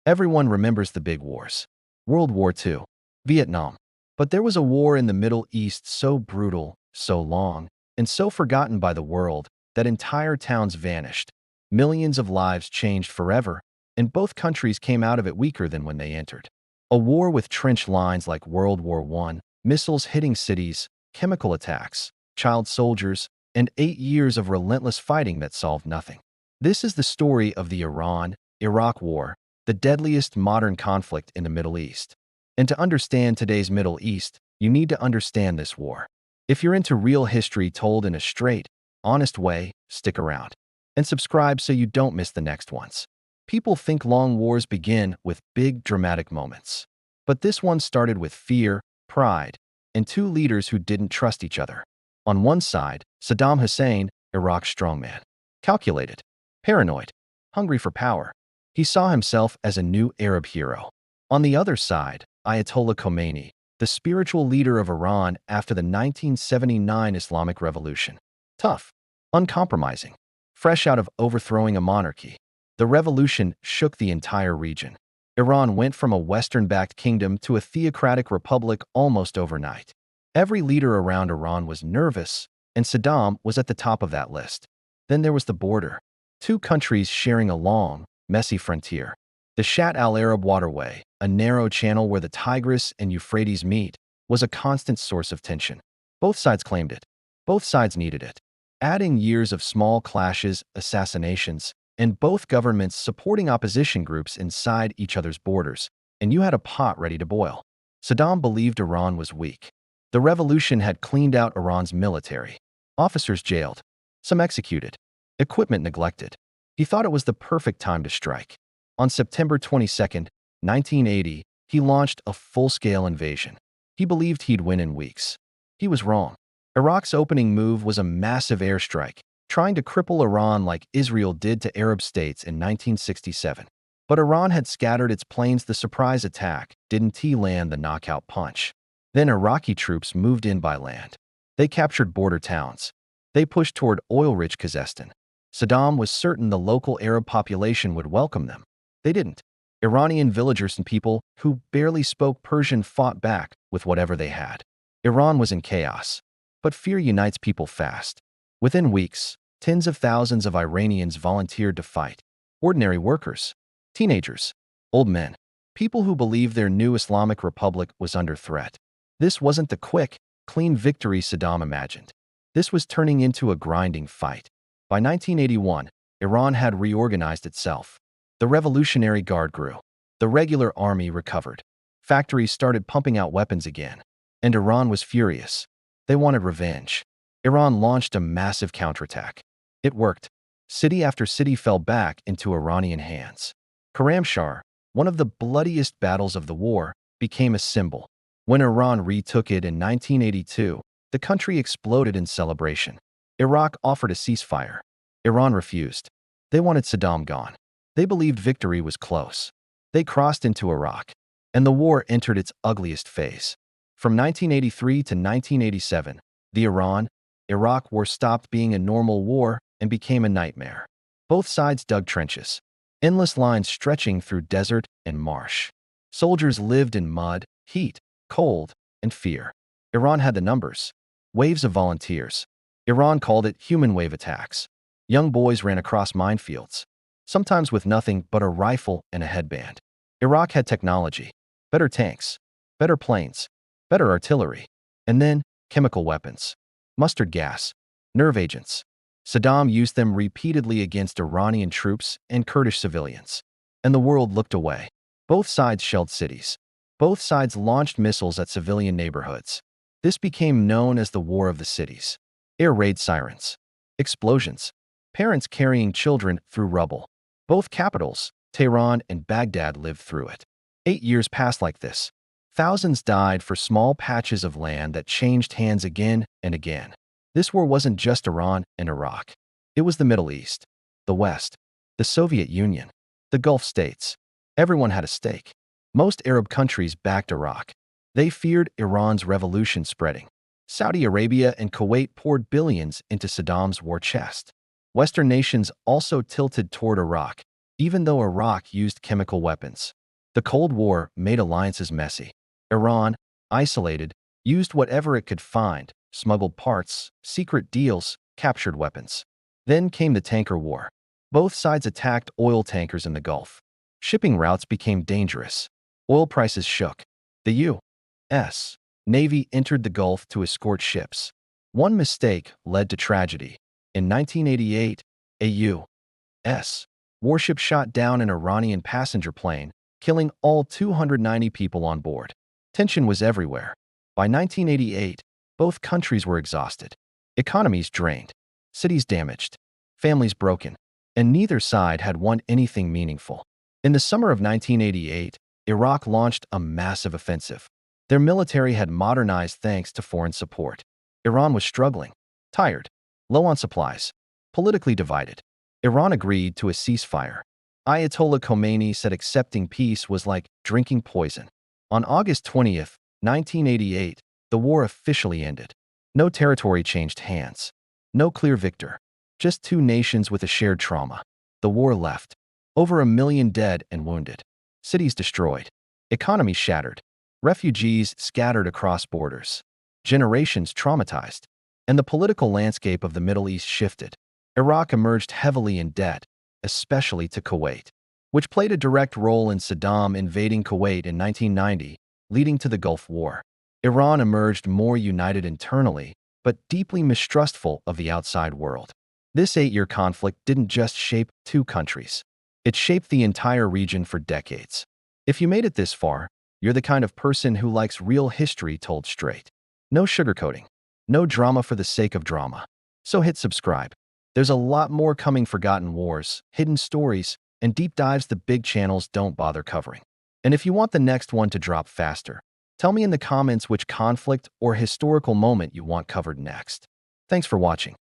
Everyone remembers the big wars. World War II, Vietnam. But there was a war in the Middle East so brutal, so long, and so forgotten by the world that entire towns vanished. Millions of lives changed forever, and both countries came out of it weaker than when they entered. A war with trench lines like World War I, missiles hitting cities, chemical attacks, child soldiers, and 8 years of relentless fighting that solved nothing. This is the story of the Iran-Iraq War, the deadliest modern conflict in the Middle East. And to understand today's Middle East, you need to understand this war. If you're into real history told in a straight, honest way, stick around. And subscribe so you don't miss the next ones. People think long wars begin with big dramatic moments. But this one started with fear, pride, and two leaders who didn't trust each other. On one side, Saddam Hussein, Iraq's strongman. Calculated, paranoid, hungry for power. He saw himself as a new Arab hero. On the other side, Ayatollah Khomeini, the spiritual leader of Iran after the 1979 Islamic Revolution. Tough, uncompromising, fresh out of overthrowing a monarchy. The revolution shook the entire region. Iran went from a Western-backed kingdom to a theocratic republic almost overnight. Every leader around Iran was nervous, and Saddam was at the top of that list. Then there was the border. Two countries sharing a long, messy frontier. The Shatt al-Arab waterway, a narrow channel where the Tigris and Euphrates meet, was a constant source of tension. Both sides claimed it. Both sides needed it. Adding years of small clashes, assassinations, and both governments supporting opposition groups inside each other's borders, and you had a pot ready to boil. Saddam believed Iran was weak. The revolution had cleaned out Iran's military. Officers jailed. Some executed. Equipment neglected. He thought it was the perfect time to strike. On September 22, 1980, he launched a full-scale invasion. He believed he'd win in weeks. He was wrong. Iraq's opening move was a massive airstrike, trying to cripple Iran like Israel did to Arab states in 1967. But Iran had scattered its planes. The surprise attack didn't land the knockout punch. Then Iraqi troops moved in by land. They captured border towns. They pushed toward oil-rich Khuzestan. Saddam was certain the local Arab population would welcome them. They didn't. Iranian villagers and people who barely spoke Persian fought back with whatever they had. Iran was in chaos. But fear unites people fast. Within weeks, tens of thousands of Iranians volunteered to fight. Ordinary workers, teenagers, old men, people who believed their new Islamic republic was under threat. This wasn't the quick, clean victory Saddam imagined. This was turning into a grinding fight. By 1981, Iran had reorganized itself. The Revolutionary Guard grew. The regular army recovered. Factories started pumping out weapons again. And Iran was furious. They wanted revenge. Iran launched a massive counterattack. It worked. City after city fell back into Iranian hands. Karamshar, one of the bloodiest battles of the war, became a symbol. When Iran retook it in 1982, the country exploded in celebration. Iraq offered a ceasefire. Iran refused. They wanted Saddam gone. They believed victory was close. They crossed into Iraq, and the war entered its ugliest phase. From 1983 to 1987, the Iran-Iraq War stopped being a normal war and became a nightmare. Both sides dug trenches, endless lines stretching through desert and marsh. Soldiers lived in mud, heat, cold, and fear. Iran had the numbers. Waves of volunteers. Iran called it human wave attacks. Young boys ran across minefields, sometimes with nothing but a rifle and a headband. Iraq had technology, better tanks, better planes, better artillery, and then chemical weapons, mustard gas, nerve agents. Saddam used them repeatedly against Iranian troops and Kurdish civilians. And the world looked away. Both sides shelled cities. Both sides launched missiles at civilian neighborhoods. This became known as the War of the Cities. Air raid sirens, explosions, parents carrying children through rubble. Both capitals, Tehran and Baghdad, lived through it. 8 years passed like this. Thousands died for small patches of land that changed hands again and again. This war wasn't just Iran and Iraq. It was the Middle East, the West, the Soviet Union, the Gulf states. Everyone had a stake. Most Arab countries backed Iraq. They feared Iran's revolution spreading. Saudi Arabia and Kuwait poured billions into Saddam's war chest. Western nations also tilted toward Iraq. even though Iraq used chemical weapons. The Cold War made alliances messy. Iran, isolated, used whatever it could find, smuggled parts, secret deals, captured weapons. Then came the tanker war. Both sides attacked oil tankers in the Gulf. Shipping routes became dangerous. Oil prices shook. The U.S. Navy entered the Gulf to escort ships. One mistake led to tragedy. In 1988, a U.S. warship shot down an Iranian passenger plane, killing all 290 people on board. Tension was everywhere. By 1988, both countries were exhausted. Economies drained. Cities damaged. Families broken. And neither side had won anything meaningful. In the summer of 1988, Iraq launched a massive offensive. Their military had modernized thanks to foreign support. Iran was struggling, tired, low on supplies, politically divided. Iran agreed to a ceasefire. Ayatollah Khomeini said accepting peace was like drinking poison. On August 20th, 1988, the war officially ended. No territory changed hands. No clear victor. Just two nations with a shared trauma. The war left. Over 1 million dead and wounded. Cities destroyed. Economies shattered. Refugees scattered across borders. Generations traumatized. And the political landscape of the Middle East shifted. Iraq emerged heavily in debt, especially to Kuwait, which played a direct role in Saddam invading Kuwait in 1990, leading to the Gulf War. Iran emerged more united internally, but deeply mistrustful of the outside world. This 8-year conflict didn't just shape two countries. It shaped the entire region for decades. If you made it this far, you're the kind of person who likes real history told straight. No sugarcoating. No drama for the sake of drama. So hit subscribe. There's a lot more coming: forgotten wars, hidden stories, and deep dives the big channels don't bother covering. And if you want the next one to drop faster, tell me in the comments which conflict or historical moment you want covered next. Thanks for watching.